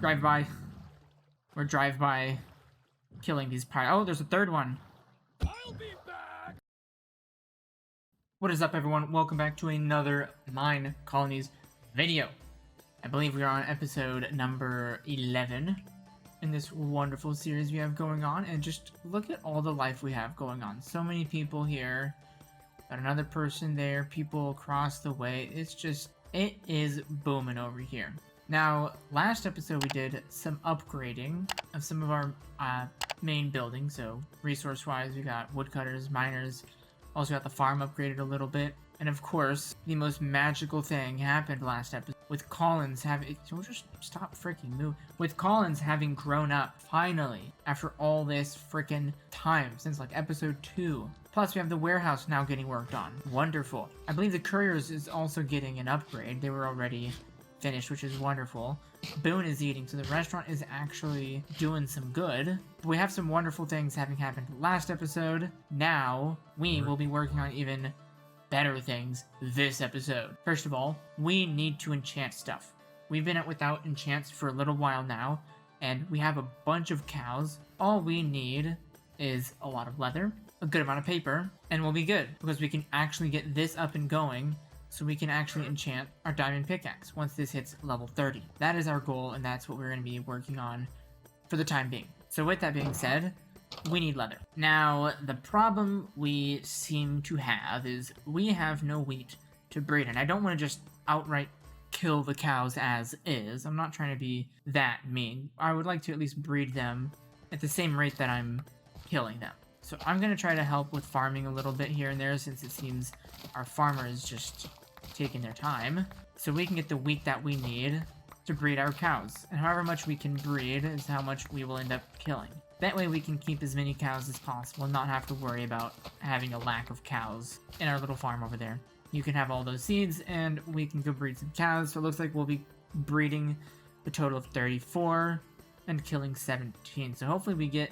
drive by. Or drive by killing these pirates. Oh, there's a third one. I'll be back. What is up, everyone? Welcome back to another Minecolonies video. I believe we are on episode number 11 in this wonderful series we have going on. And just look at all the life we have going on. So many people here. Got another person there. People across the way. It is booming over here. Now, last episode we did some upgrading of some of our main buildings. So, resource-wise, we got woodcutters, miners. Also got the farm upgraded a little bit. And of course, the most magical thing happened last episode. With Collins having... Don't just stop freaking move. With Collins having grown up, finally, after all this freaking time, since like episode 2. Plus, we have the warehouse now getting worked on. Wonderful. I believe the couriers is also getting an upgrade. They were already finished, which is wonderful. Boone is eating, so the restaurant is actually doing some good. We have some wonderful things having happened last episode. Now, we will be working on even better things this episode. First of all, we need to enchant stuff. We've been without enchants for a little while now, and we have a bunch of cows. All we need is a lot of leather, a good amount of paper, and we'll be good, because we can actually get this up and going, so we can actually enchant our diamond pickaxe once this hits level 30. That is our goal, and that's what we're going to be working on for the time being. So with that being said, we need leather. Now, the problem we seem to have is we have no wheat to breed, and I don't want to just outright kill the cows as is. I'm not trying to be that mean. I would like to at least breed them at the same rate that I'm killing them. So I'm going to try to help with farming a little bit here and there, since it seems our farmer is just taking their time. So we can get the wheat that we need to breed our cows. And however much we can breed is how much we will end up killing. That way we can keep as many cows as possible and not have to worry about having a lack of cows in our little farm over there. You can have all those seeds and we can go breed some cows. So it looks like we'll be breeding a total of 34 and killing 17. So hopefully we get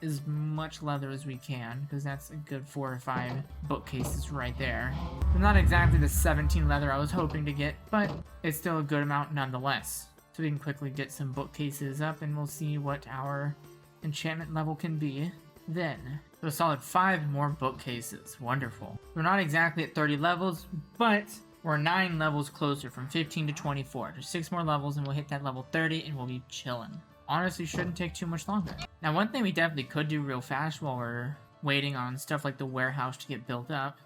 as much leather as we can, because that's a good 4 or 5 bookcases right there. So not exactly the 17 leather I was hoping to get, but it's still a good amount nonetheless. So we can quickly get some bookcases up and we'll see what our enchantment level can be then. So a solid 5 more bookcases. Wonderful. We're not exactly at 30 levels, but we're 9 levels closer, from 15 to 24. Just 6 more levels and we'll hit that level 30 and we'll be chilling. Honestly, shouldn't take too much longer. Now, one thing we definitely could do real fast while we're waiting on stuff like the warehouse to get built up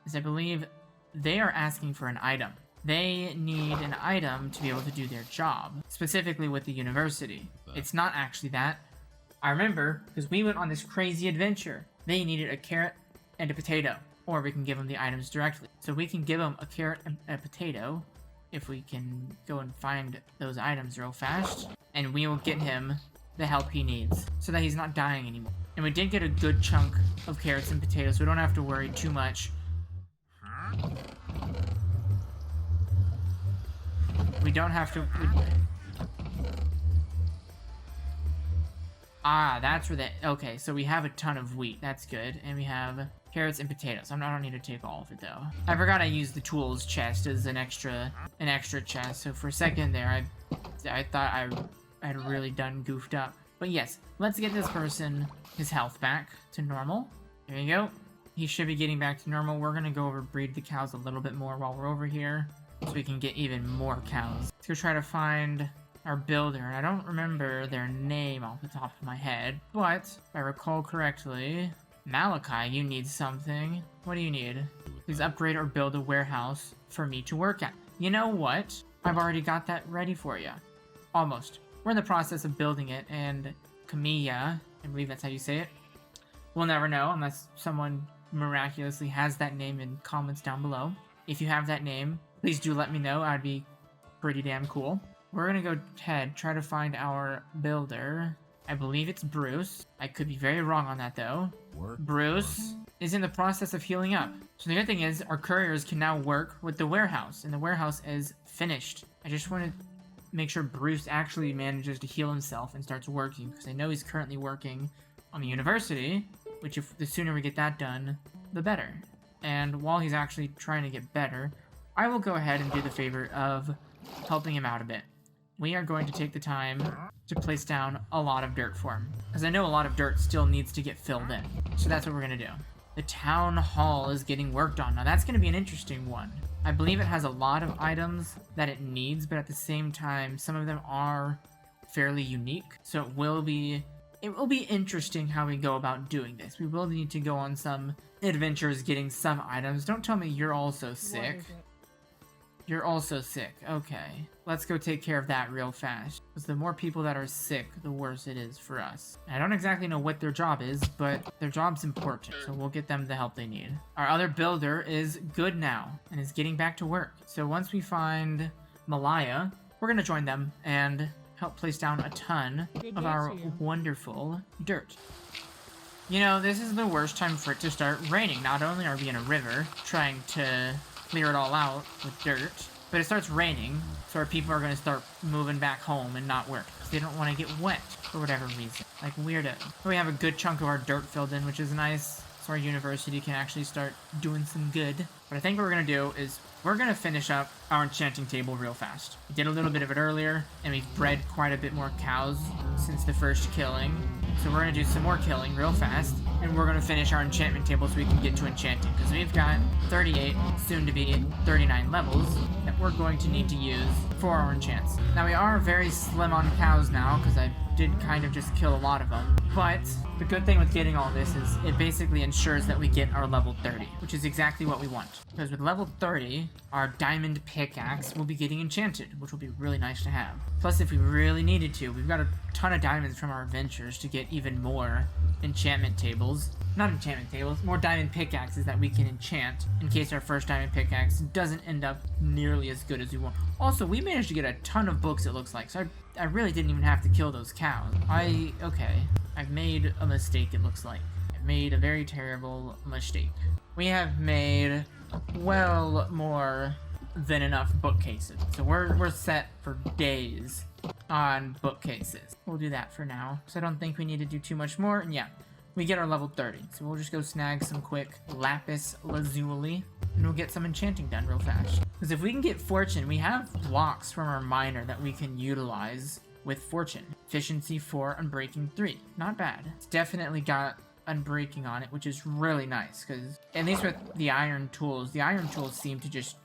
is, I believe they are asking for an item. They need an item to be able to do their job, specifically with the university. It's not actually that. I remember, because we went on this crazy adventure. They needed a carrot and a potato, or we can give them the items directly. So we can give them a carrot and a potato if we can go and find those items real fast, and we will get him the help he needs so that he's not dying anymore. And we did get a good chunk of carrots and potatoes, so we don't have to worry too much. We don't have to... that's where okay, so we have a ton of wheat. That's good. And we have carrots and potatoes. I don't need to take all of it, though. I forgot I used the tools chest as an extra chest. So for a second there, I thought I had really done goofed up. But yes, let's get this person his health back to normal. There you go. He should be getting back to normal. We're going to go over breed the cows a little bit more while we're over here, so we can get even more cows. Let's go try to find our builder. I don't remember their name off the top of my head, but if I recall correctly, Malachi, you need something. What do you need? Please upgrade or build a warehouse for me to work at. You know what? I've already got that ready for you. Almost. We're in the process of building it, and Camilla, I believe that's how you say it. We'll never know unless someone miraculously has that name in comments down below. If you have that name, please do let me know. I'd be pretty damn cool. We're gonna go ahead, try to find our builder. I believe it's Bruce. I could be very wrong on that, though. Bruce is in the process of healing up. So the good thing is, our couriers can now work with the warehouse, and the warehouse is finished. I just want to make sure Bruce actually manages to heal himself and starts working, because I know he's currently working on the university, which the sooner we get that done, the better. And while he's actually trying to get better, I will go ahead and do the favor of helping him out a bit. we are going to take the time to place down a lot of dirt for him. Because I know a lot of dirt still needs to get filled in. So that's what we're going to do. The town hall is getting worked on. Now that's going to be an interesting one. I believe it has a lot of items that it needs, but at the same time, some of them are fairly unique. So it will be interesting how we go about doing this. We will need to go on some adventures getting some items. Don't tell me you're also sick. You're also sick. Okay. Let's go take care of that real fast. Because the more people that are sick, the worse it is for us. I don't exactly know what their job is, but their job's important. So we'll get them the help they need. Our other builder is good now and is getting back to work. So once we find Malaya, we're going to join them and help place down a ton of our wonderful dirt. You know, this is the worst time for it to start raining. Not only are we in a river trying to clear it all out with dirt, but it starts raining, so our people are going to start moving back home and not work because they don't want to get wet for whatever reason. Like weirdo. We have a good chunk of our dirt filled in, which is nice, so our university can actually start doing some good. But I think what we're going to do is we're going to finish up our enchanting table real fast. We did a little bit of it earlier, and we've bred quite a bit more cows since the first killing. So we're going to do some more killing real fast, and we're going to finish our enchantment table so we can get to enchanting, because we've got 38, soon to be 39 levels that we're going to need to use for our enchants. Now we are very slim on cows now, because I did kind of just kill a lot of them, but the good thing with getting all this is it basically ensures that we get our level 30, which is exactly what we want. Because with level 30, our diamond pickaxe will be getting enchanted, which will be really nice to have. Plus, if we really needed to, we've got a ton of diamonds from our adventures to get even more enchantment tables. Not enchantment tables, more diamond pickaxes that we can enchant in case our first diamond pickaxe doesn't end up nearly as good as we want. Also, we managed to get a ton of books, it looks like, so I really didn't even have to kill those cows. Okay, I've made a mistake, it looks like. I've made a very terrible mistake. We have made, well, more than enough bookcases. So we're set for days on bookcases. We'll do that for now, because I don't think we need to do too much more, and yeah. We get our level 30, so we'll just go snag some quick lapis lazuli, and we'll get some enchanting done real fast. Because if we can get fortune, we have blocks from our miner that we can utilize with fortune. Efficiency 4, unbreaking 3. Not bad. It's definitely got unbreaking on it, which is really nice, because at least with the iron tools seem to just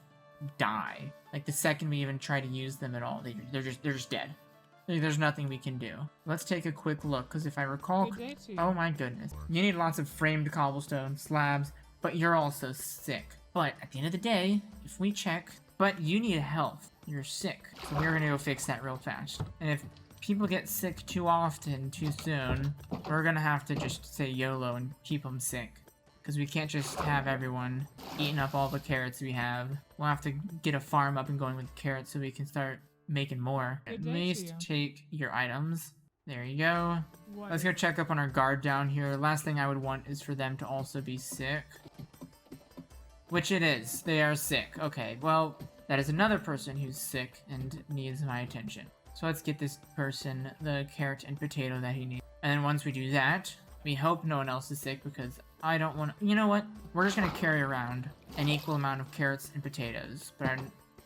die. Like the second we even try to use them at all, they're just dead. There's nothing we can do. Let's take a quick look, because if I recall... Oh my goodness. You need lots of framed cobblestone slabs, but you're also sick. But at the end of the day, if we check... But you need health. You're sick. So we're gonna go fix that real fast. And if people get sick too often, too soon, we're gonna have to just say YOLO and keep them sick. Because we can't just have everyone eating up all the carrots we have. We'll have to get a farm up and going with carrots so we can start making more. At least take your items. There you go. Let's go check up on our guard down here. Last thing I would want is for them to also be sick. Which it is. They are sick. Okay, well, that is another person who's sick and needs my attention. So let's get this person the carrot and potato that he needs. And then once we do that, we hope no one else is sick, because I don't want to... You know what? We're just going to carry around an equal amount of carrots and potatoes. But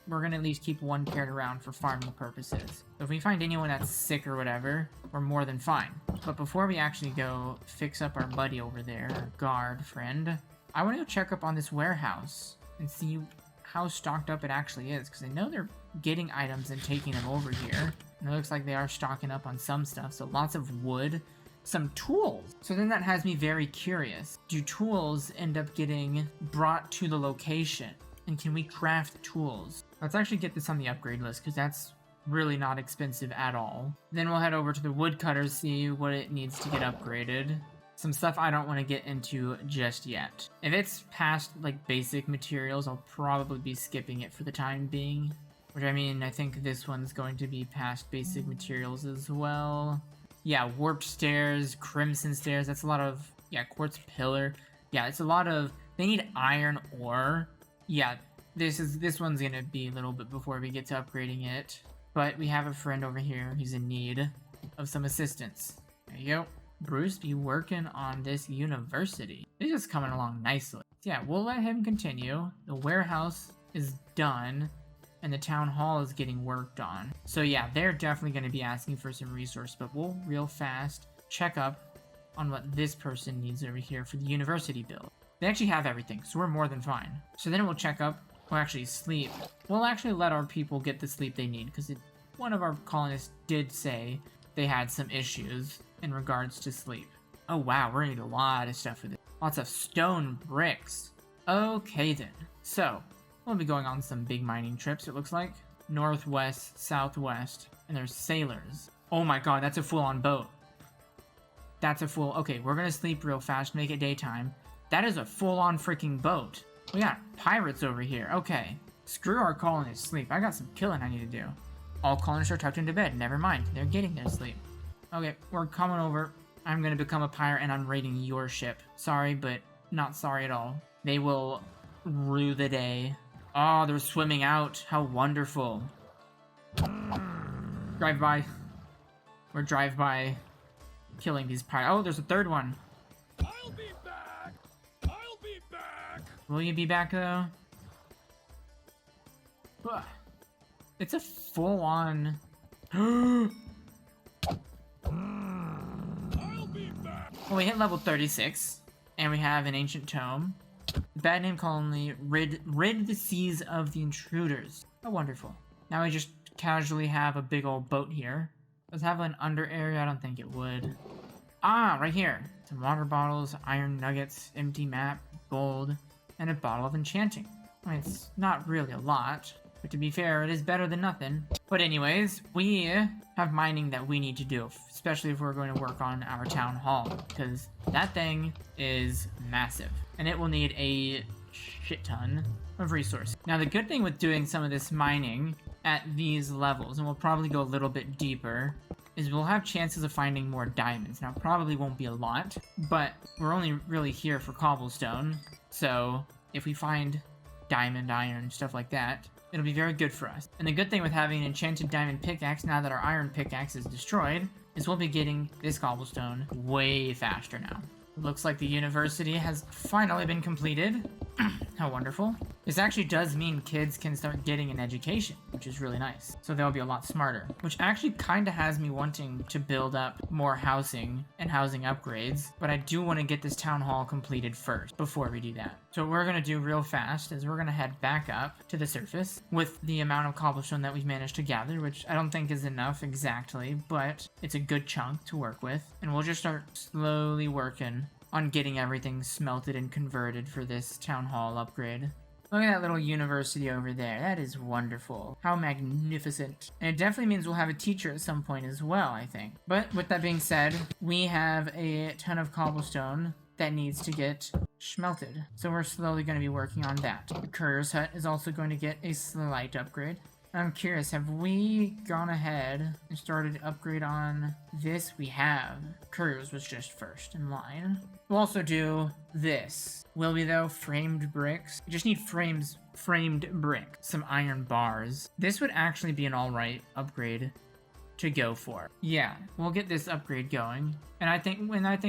we're going to at least keep one carrot around for farming purposes. So if we find anyone that's sick or whatever, we're more than fine. But before we actually go fix up our buddy over there, our guard friend, I want to go check up on this warehouse and see how stocked up it actually is. Because I know they're getting items and taking them over here. And it looks like they are stocking up on some stuff. So lots of wood. Some tools. So then that has me very curious. Do tools end up getting brought to the location? And can we craft tools? Let's actually get this on the upgrade list, because that's really not expensive at all. Then we'll head over to the woodcutters, see what it needs to get upgraded. Some stuff I don't want to get into just yet. If it's past, like, basic materials, I'll probably be skipping it for the time being. Which, I mean, I think this one's going to be past basic materials as well. Yeah, warped stairs, crimson stairs, that's a lot of... Yeah, quartz pillar. Yeah, it's a lot of... They need iron ore. Yeah, this one's gonna be a little bit before we get to upgrading it. But we have a friend over here who's in need of some assistance. There you go. Bruce, be working on this university. It's just coming along nicely. Yeah, we'll let him continue. The warehouse is done. and the town hall is getting worked on. So yeah, they're definitely going to be asking for some resource, but we'll real fast check up on what this person needs over here for the university build. They actually have everything, so we're more than fine. So then we'll check up, we'll actually sleep. We'll actually let our people get the sleep they need, because one of our colonists did say they had some issues in regards to sleep. Oh wow, we're gonna need a lot of stuff for this. Lots of stone bricks. Okay then. So, we'll be going on some big mining trips, it looks like. Northwest, southwest, and there's sailors. Oh my god, that's a full-on boat. That's a full... Okay, we're gonna sleep real fast, make it daytime. That is a full-on freaking boat. We got pirates over here. Okay. Screw our colonists' sleep. I got some killing I need to do. All colonists are tucked into bed. Never mind. They're getting their sleep. Okay, we're coming over. I'm gonna become a pirate and I'm raiding your ship. Sorry, but not sorry at all. They will rue the day. Oh, they're swimming out. How wonderful. Drive by. Or drive by killing these pirates. Oh, there's a third one. I'll be back. I'll be back. Will you be back, though? Ugh. It's a full-on... I'll be back. Well, we hit level 36, and we have an ancient tome. The bad name colony rid the seas of the intruders. Oh, wonderful. Now we just casually have a big old boat here. Does it have an under area? I don't think it would. Ah, right here. Some water bottles, iron nuggets, empty map, gold, and a bottle of enchanting. I mean, it's not really a lot, but to be fair, it is better than nothing. But anyways, we have mining that we need to do, especially if we're going to work on our town hall, because that thing is massive, and it will need a shit ton of resources. Now, the good thing with doing some of this mining at these levels, and we'll probably go a little bit deeper, is we'll have chances of finding more diamonds. Now, probably won't be a lot, but we're only really here for cobblestone, so if we find diamond, iron, stuff like that, it'll be very good for us. And the good thing with having an enchanted diamond pickaxe, now that our iron pickaxe is destroyed, is we'll be getting this cobblestone way faster now. Looks like the university has finally been completed. How wonderful. This actually does mean kids can start getting an education, which is really nice. So they'll be a lot smarter, which actually kind of has me wanting to build up more housing and housing upgrades, but I do want to get this town hall completed first before we do that. So what we're going to do real fast is we're going to head back up to the surface with the amount of cobblestone that we've managed to gather, which I don't think is enough exactly, but it's a good chunk to work with. And we'll just start slowly working on getting everything smelted and converted for this town hall upgrade. Look at that little university over there. That is wonderful. How magnificent. And it definitely means we'll have a teacher at some point as well, I think. But with that being said, we have a ton of cobblestone that needs to get smelted. So we're slowly going to be working on that. The courier's hut is also going to get a slight upgrade. I'm curious, have we gone ahead and started to upgrade on this? We have. Couriers was just first in line. We'll also do this. Will we though? Framed bricks. We just need framed brick. Some iron bars. This would actually be an alright upgrade to go for. Yeah, we'll get this upgrade going. And I think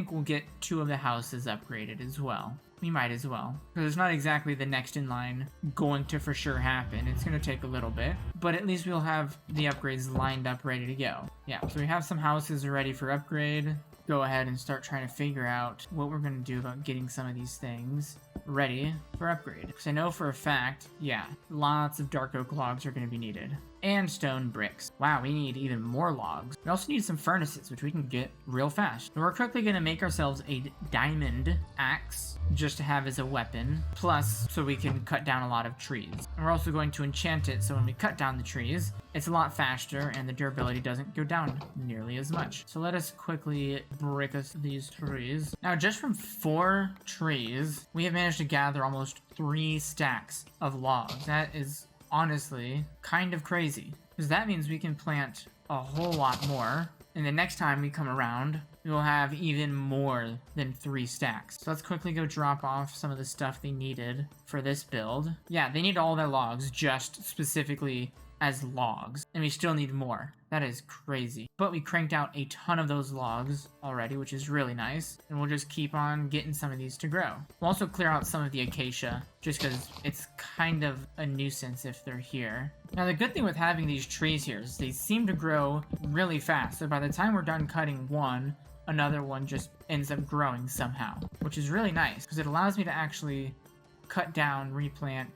we'll get 2 of the houses upgraded as well. We might as well. Because it's not exactly the next in line going to for sure happen. It's going to take a little bit. But at least we'll have the upgrades lined up ready to go. Yeah, so we have some houses ready for upgrade. Go ahead and start trying to figure out what we're going to do about getting some of these things ready for upgrade. Because I know for a fact, yeah, lots of dark oak logs are going to be needed. And stone bricks. Wow, we need even more logs. We also need some furnaces, which we can get real fast. And we're quickly going to make ourselves a diamond axe just to have as a weapon. Plus, so we can cut down a lot of trees. And we're also going to enchant it so when we cut down the trees, it's a lot faster and the durability doesn't go down nearly as much. So let us quickly break us these trees. Now, just from 4 trees, we have managed to gather almost 3 stacks of logs. That is honestly kind of crazy, because that means we can plant a whole lot more, and the next time we come around we will have even more than 3 stacks. So let's quickly go drop off some of the stuff they needed for this build. Yeah, they need all their logs just specifically as logs, and we still need more. That is crazy. But we cranked out a ton of those logs already, which is really nice, and we'll just keep on getting some of these to grow. We'll also clear out some of the acacia, just because it's kind of a nuisance if they're here. Now, the good thing with having these trees here is they seem to grow really fast, so by the time we're done cutting one, another one just ends up growing somehow, which is really nice, because it allows me to actually cut down, replant,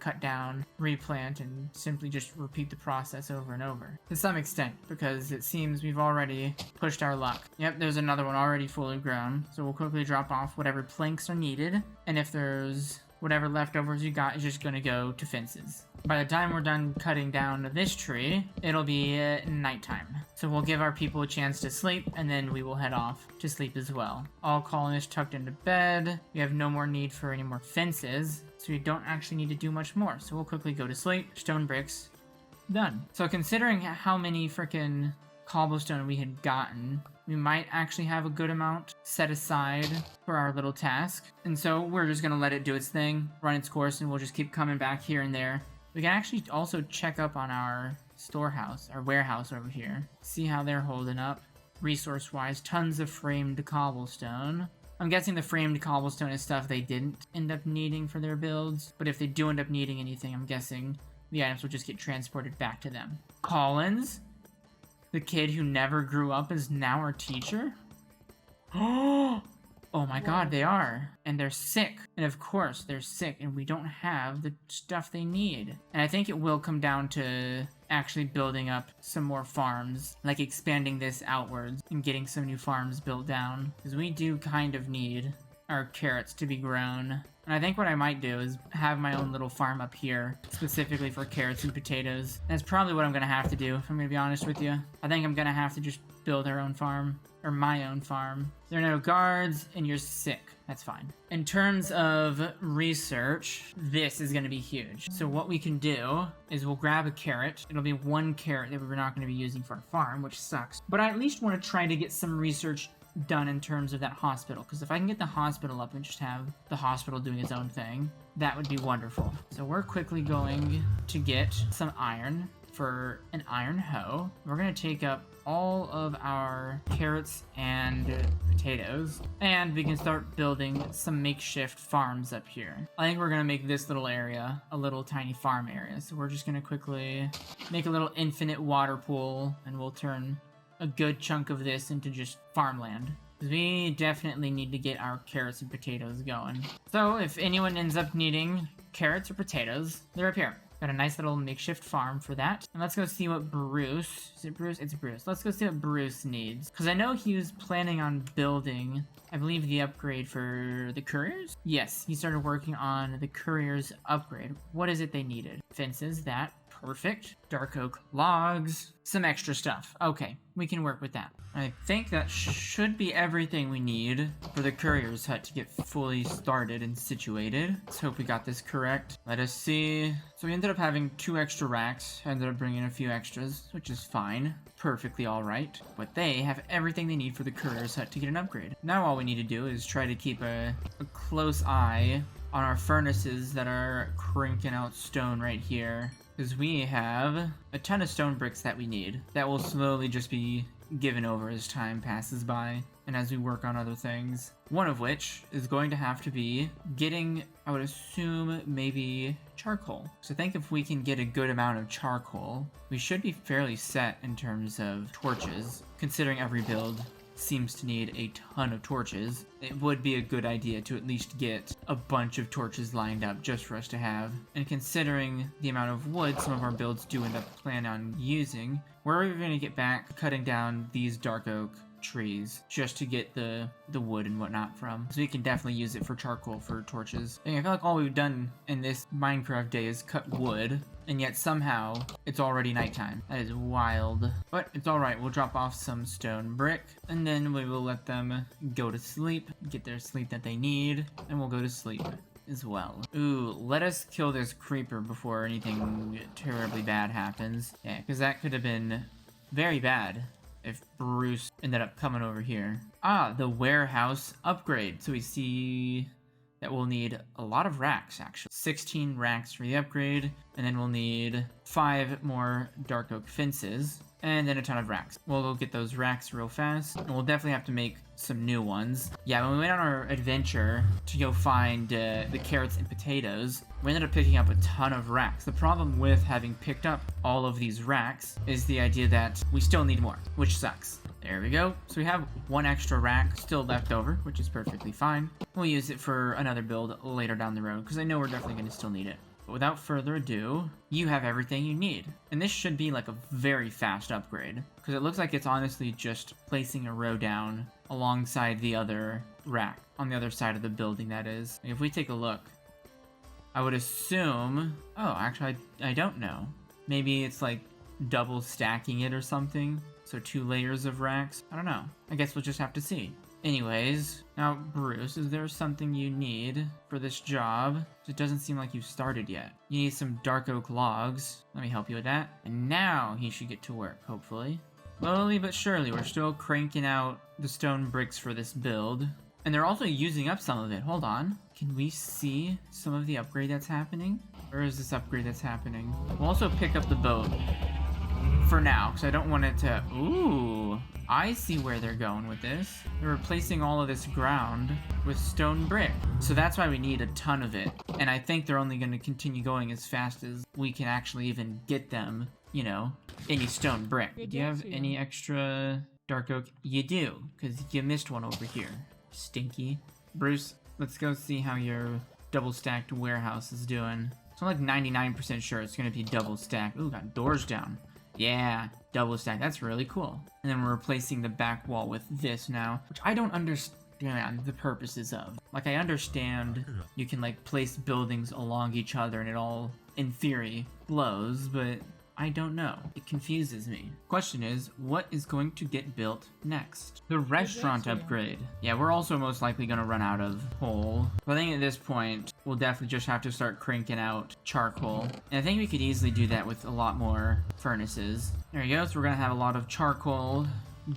and simply just repeat the process over and over. To some extent, because it seems we've already pushed our luck. Yep, there's another one already fully grown, so we'll quickly drop off whatever planks are needed, and if there's whatever leftovers you got is just gonna go to fences. By the time we're done cutting down this tree, it'll be nighttime. So we'll give our people a chance to sleep, and then we will head off to sleep as well. All colonists tucked into bed. We have no more need for any more fences, so we don't actually need to do much more. So we'll quickly go to sleep. Stone bricks, done. So considering how many freaking cobblestone we had gotten, we might actually have a good amount set aside for our little task. And so we're just gonna let it do its thing, run its course, and we'll just keep coming back here and there. We can actually also check up on our storehouse, our warehouse over here. See how they're holding up. Resource-wise, tons of framed cobblestone. I'm guessing the framed cobblestone is stuff they didn't end up needing for their builds, but if they do end up needing anything, I'm guessing the items will just get transported back to them. Collins, the kid who never grew up, is now our teacher? Oh my god, they are. And they're sick. And of course, they're sick, and we don't have the stuff they need. And I think it will come down to actually building up some more farms, like expanding this outwards and getting some new farms built down. Because we do kind of need our carrots to be grown. And I think what I might do is have my own little farm up here, specifically for carrots and potatoes. That's probably what I'm gonna have to do, if I'm gonna be honest with you. I think I'm gonna have to just build our own farm, or my own farm. There are no guards, and you're sick. That's fine. In terms of research, this is gonna be huge. So what we can do is we'll grab a carrot. It'll be one carrot that we're not gonna be using for our farm, which sucks. But I at least wanna try to get some research done in terms of that hospital, because if I can get the hospital up and just have the hospital doing its own thing, that would be wonderful. So we're quickly going to get some iron for an iron hoe. We're gonna take up all of our carrots and potatoes, and we can start building some makeshift farms up here. I think we're gonna make this little area a little tiny farm area, so we're just gonna quickly make a little infinite water pool, and we'll turn a good chunk of this into just farmland. We definitely need to get our carrots and potatoes going. So if anyone ends up needing carrots or potatoes, they're up here. Got a nice little makeshift farm for that. And let's go see what Bruce... Is it Bruce? It's Bruce. Let's go see what Bruce needs. Because I know he was planning on building, I believe, the upgrade for the couriers? Yes, he started working on the couriers upgrade. What is it they needed? Fences, that. Perfect. Dark oak logs. Some extra stuff. Okay, we can work with that. I think that should be everything we need for the courier's hut to get fully started and situated. Let's hope we got this correct. Let us see. So we ended up having 2 extra racks. I ended up bringing a few extras, which is fine. Perfectly alright. But they have everything they need for the courier's hut to get an upgrade. Now all we need to do is try to keep a close eye on our furnaces that are cranking out stone right here. Because we have a ton of stone bricks that we need. That will slowly just be given over as time passes by and as we work on other things. One of which is going to have to be getting, I would assume, maybe charcoal. So I think if we can get a good amount of charcoal, we should be fairly set in terms of torches, considering every build seems to need a ton of torches. It would be a good idea to at least get a bunch of torches lined up just for us to have. And considering the amount of wood some of our builds do end up planning on using, where are we going to get back cutting down these dark oak trees just to get the wood and whatnot from? So we can definitely use it for charcoal for torches. And I feel like all we've done in this Minecraft day is cut wood, and yet somehow it's already nighttime. That is wild. But it's alright, we'll drop off some stone brick, and then we will let them go to sleep, get their sleep that they need, and we'll go to sleep as well. Ooh, let us kill this creeper before anything terribly bad happens. Yeah, because that could have been very bad if Bruce ended up coming over here. Ah, the warehouse upgrade. So we see that we'll need a lot of racks, actually. 16 racks for the upgrade, and then we'll need 5 more dark oak fences, and then a ton of racks. We'll go get those racks real fast, and we'll definitely have to make some new ones. Yeah, when we went on our adventure to go find the carrots and potatoes, we ended up picking up a ton of racks. The problem with having picked up all of these racks is the idea that we still need more, which sucks. There we go. So we have 1 extra rack still left over, which is perfectly fine. We'll use it for another build later down the road, because I know we're definitely going to still need it. But without further ado, you have everything you need. And this should be like a very fast upgrade, because it looks like it's honestly just placing a row down alongside the other rack, on the other side of the building, that is. If we take a look, I would assume... Oh, actually, I don't know. Maybe it's like double stacking it or something. So 2 layers of racks? I don't know. I guess we'll just have to see. Anyways, now Bruce, is there something you need for this job? It doesn't seem like you've started yet. You need some dark oak logs. Let me help you with that. And now he should get to work, hopefully. Slowly but surely, we're still cranking out the stone bricks for this build. And they're also using up some of it. Hold on. Can we see some of the upgrade that's happening? Where is this upgrade that's happening? We'll also pick up the boat. For now, because I don't want it to... Ooh, I see where they're going with this. They're replacing all of this ground with stone brick. So that's why we need a ton of it. And I think they're only going to continue going as fast as we can actually even get them, you know, any stone brick. Do you have any extra dark oak? You do, because you missed one over here. Stinky. Bruce, let's go see how your double stacked warehouse is doing. So I'm like 99% sure it's going to be double stacked. Ooh, got doors down. Yeah, double stack. That's really cool. And then we're replacing the back wall with this now, which I don't understand the purposes of. Like, I understand you can, like, place buildings along each other and it all, in theory, glows, but I don't know. It confuses me. Question is, what is going to get built next? The restaurant upgrade. Yeah, we're also most likely going to run out of coal. But I think at this point, we'll definitely just have to start cranking out charcoal. And I think we could easily do that with a lot more furnaces. There you go. So we're going to have a lot of charcoal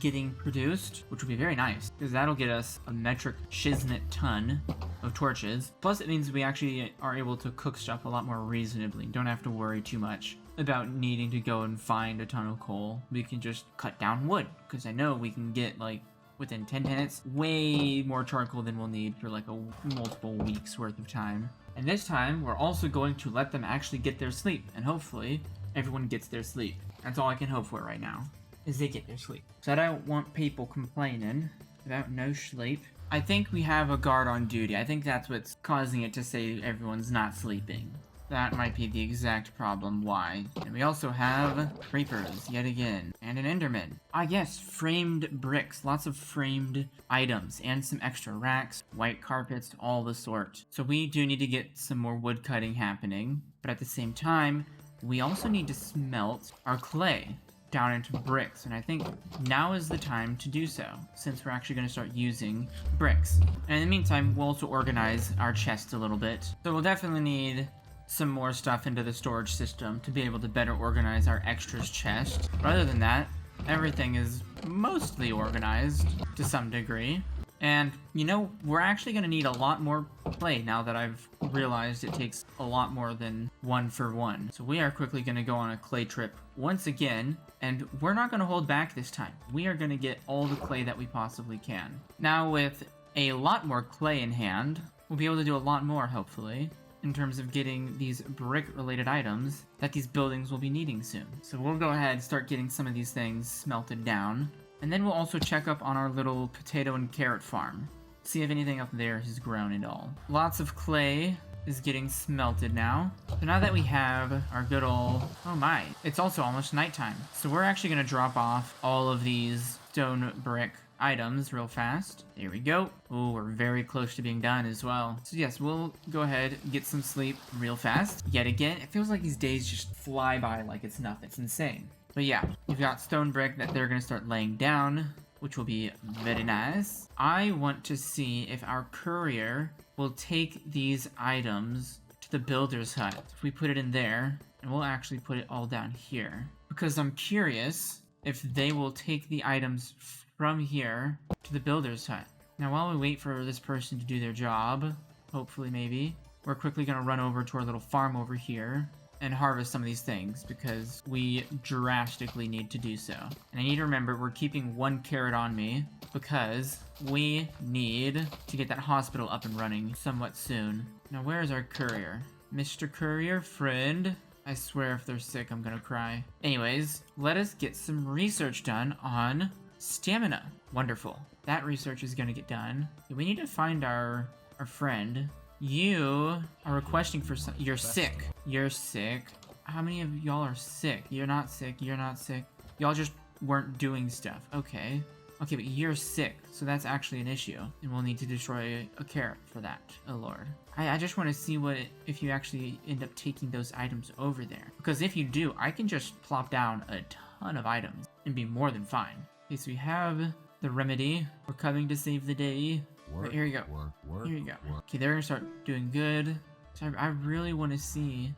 getting produced, which will be very nice, because that'll get us a metric shiznit ton of torches. Plus, it means we actually are able to cook stuff a lot more reasonably. Don't have to worry too much about needing to go and find a ton of coal. We can just cut down wood, because I know we can get, like, within 10 minutes, way more charcoal than we'll need for, like, a multiple weeks worth of time. And this time, we're also going to let them actually get their sleep, and hopefully, everyone gets their sleep. That's all I can hope for right now, is they get their sleep. So I don't want people complaining about no sleep. I think we have a guard on duty. I think that's what's causing it to say everyone's not sleeping. That might be the exact problem why. And we also have creepers, yet again, and an enderman. Ah yes, framed bricks, lots of framed items, and some extra racks, white carpets, all the sort. So we do need to get some more wood cutting happening, but at the same time, we also need to smelt our clay down into bricks, and I think now is the time to do so, since we're actually going to start using bricks. And in the meantime, we'll also organize our chests a little bit. So we'll definitely need some more stuff into the storage system to be able to better organize our extras chest. But other than that, everything is mostly organized to some degree. And, you know, we're actually going to need a lot more clay now that I've realized it takes a lot more than 1 for 1. So we are quickly going to go on a clay trip once again, and we're not going to hold back this time. We are going to get all the clay that we possibly can. Now with a lot more clay in hand, we'll be able to do a lot more, hopefully, in terms of getting these brick-related items that these buildings will be needing soon. So we'll go ahead and start getting some of these things smelted down. And then we'll also check up on our little potato and carrot farm. See if anything up there has grown at all. Lots of clay is getting smelted now. So now that we have our good old... Oh my. It's also almost nighttime. So we're actually going to drop off all of these stone brick items real fast. There we go. Oh, we're very close to being done as well. So yes, we'll go ahead and get some sleep real fast. Yet again, it feels like these days just fly by like it's nothing. It's insane. But yeah, we've got stone brick that they're going to start laying down, which will be very nice. I want to see if our courier will take these items to the builder's hut. If we put it in there, and we'll actually put it all down here. Because I'm curious if they will take the items from here to the builder's hut. Now, while we wait for this person to do their job, hopefully, maybe. We're quickly gonna run over to our little farm over here and harvest some of these things because we drastically need to do so. And I need to remember we're keeping 1 carrot on me because we need to get that hospital up and running somewhat soon. Now, where is our courier? Mr. Courier friend. I swear if they're sick, I'm gonna cry. Anyways, let us get some research done on stamina. Wonderful. That research is gonna get done. We need to find our friend. You are requesting for some. You're sick. You're sick. How many of y'all are sick? You're not sick. You're not sick. Y'all just weren't doing stuff. Okay. Okay, but you're sick, so that's actually an issue. And we'll need to destroy a carrot for that. Oh, Lord. I just want to see if you actually end up taking those items over there. Because if you do, I can just plop down a ton of items and be more than fine. Okay, so we have the remedy. We're coming to save the day. Right, here you go. Here you go. Okay, they're gonna start doing good. So I really want to see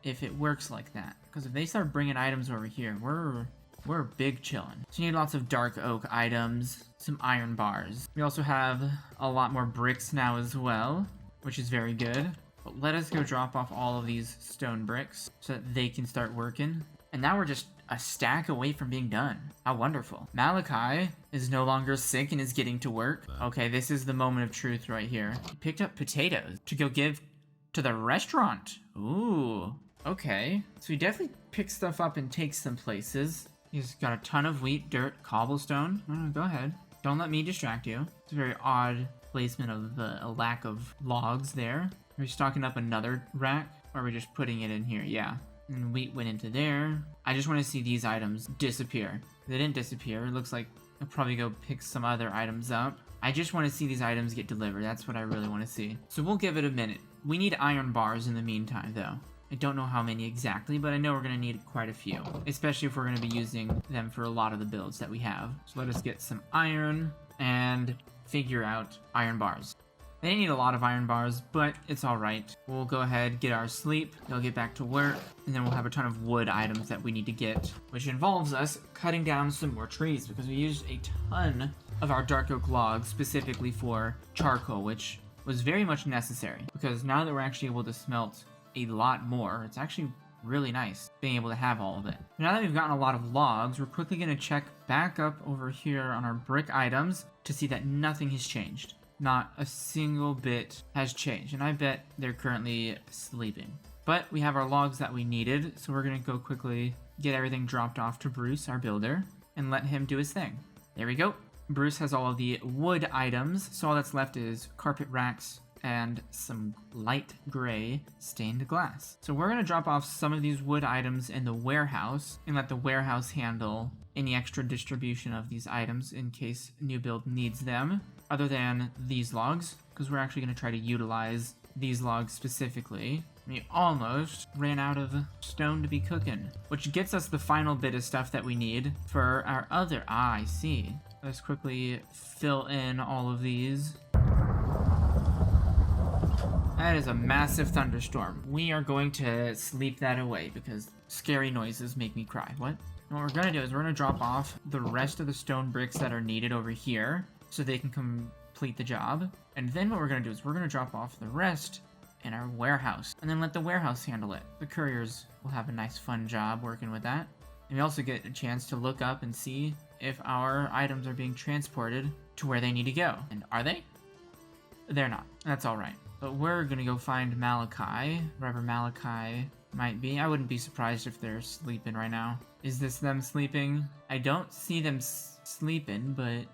if it works like that. Because if they start bringing items over here, we're big chillin'. So you need lots of dark oak items, some iron bars. We also have a lot more bricks now as well, which is very good. But let us go drop off all of these stone bricks so that they can start working. And now we're just a stack away from being done. How wonderful. Malachi is no longer sick and is getting to work. Okay, this is the moment of truth right here. He picked up potatoes to go give to the restaurant. Ooh, okay. So he definitely picks stuff up and takes them places. He's got a ton of wheat, dirt, cobblestone. Go ahead. Don't let me distract you. It's a very odd placement of a lack of logs there. Are we stocking up another rack? Or are we just putting it in here? Yeah. And wheat went into there. I just want to see these items disappear. They didn't disappear. It looks like I'll probably go pick some other items up. I just want to see these items get delivered. That's what I really want to see. So we'll give it a minute. We need iron bars in the meantime, though. I don't know how many exactly, but I know we're going to need quite a few, especially if we're going to be using them for a lot of the builds that we have. So let us get some iron and figure out iron bars. They need a lot of iron bars, but it's alright. We'll go ahead, get our sleep, they'll get back to work, and then we'll have a ton of wood items that we need to get, which involves us cutting down some more trees, because we used a ton of our dark oak logs specifically for charcoal, which was very much necessary, because now that we're actually able to smelt a lot more, it's actually really nice being able to have all of it. Now that we've gotten a lot of logs, we're quickly going to check back up over here on our brick items to see that nothing has changed. Not a single bit has changed, and I bet they're currently sleeping. But we have our logs that we needed, so we're gonna go quickly get everything dropped off to Bruce, our builder, and let him do his thing. There we go. Bruce has all of the wood items, so all that's left is carpet racks and some light gray stained glass. So we're gonna drop off some of these wood items in the warehouse and let the warehouse handle any extra distribution of these items in case new build needs them, other than these logs, because we're actually going to try to utilize these logs specifically. We almost ran out of stone to be cooking, which gets us the final bit of stuff that we need for our other... I see. Let's quickly fill in all of these. That is a massive thunderstorm. We are going to sleep that away because scary noises make me cry. What? What we're gonna do is we're gonna drop off the rest of the stone bricks that are needed over here so they can complete the job. And then what we're gonna do is we're gonna drop off the rest in our warehouse and then let the warehouse handle it. The couriers will have a nice fun job working with that. And we also get a chance to look up and see if our items are being transported to where they need to go. And are they? They're not. That's alright. But we're gonna go find Malachi, wherever Malachi might be. I wouldn't be surprised if they're sleeping right now. Is this them sleeping? I don't see them sleeping, but...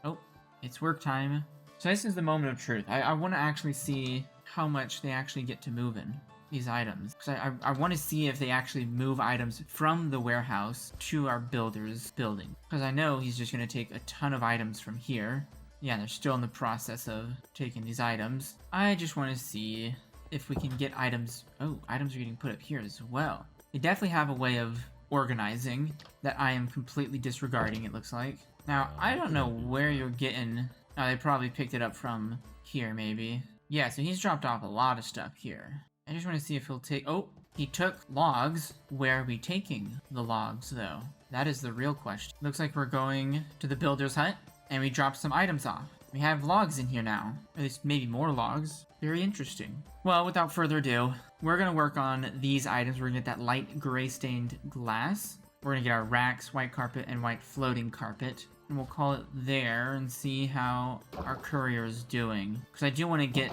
Oh, it's work time. So this is the moment of truth. I want to actually see how much they actually get to move in these items. Because I want to see if they actually move items from the warehouse to our builder's building. Because I know he's just going to take a ton of items from here. Yeah, they're still in the process of taking these items. I just want to see if we can get items... Oh, items are getting put up here as well. They definitely have a way of organizing that I am completely disregarding, it looks like. Now, I don't know where you're getting... Oh, they probably picked it up from here, maybe. Yeah, so he's dropped off a lot of stuff here. I just want to see if he'll take... Oh, he took logs. Where are we taking the logs, though? That is the real question. Looks like we're going to the builder's hut, and we dropped some items off. We have logs in here now. At least maybe more logs. Very interesting. Well, without further ado, we're gonna work on these items. We're gonna get that light gray stained glass. We're gonna get our racks, white carpet, and white floating carpet. And we'll call it there and see how our courier is doing. Because I do want to get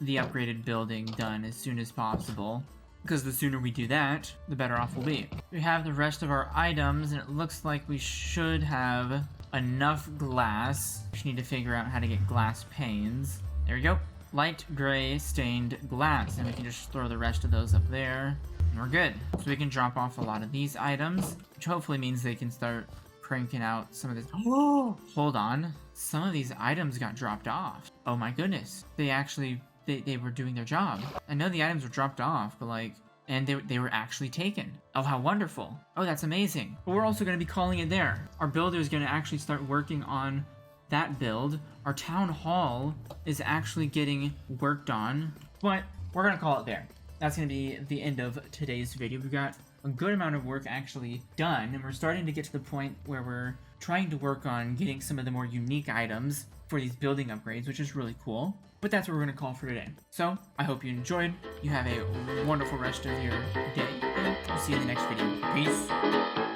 the upgraded building done as soon as possible. Because the sooner we do that, the better off we'll be. We have the rest of our items, and it looks like we should have enough glass. We just need to figure out how to get glass panes. There we go. Light gray stained glass. And we can just throw the rest of those up there. And we're good. So we can drop off a lot of these items, which hopefully means they can start cranking out some of this. Oh, hold on. Some of these items got dropped off. Oh my goodness. They actually, they were doing their job. I know the items were dropped off, but like, and they were actually taken. Oh, how wonderful. Oh, that's amazing. But we're also going to be calling it there. Our builder is going to actually start working on that build. Our town hall is actually getting worked on, but we're going to call it there. That's going to be the end of today's video. We've got a good amount of work actually done, and we're starting to get to the point where we're trying to work on getting some of the more unique items for these building upgrades, which is really cool. But that's what we're going to call for today. So, I hope you enjoyed. You have a wonderful rest of your day, and we'll see you in the next video. Peace.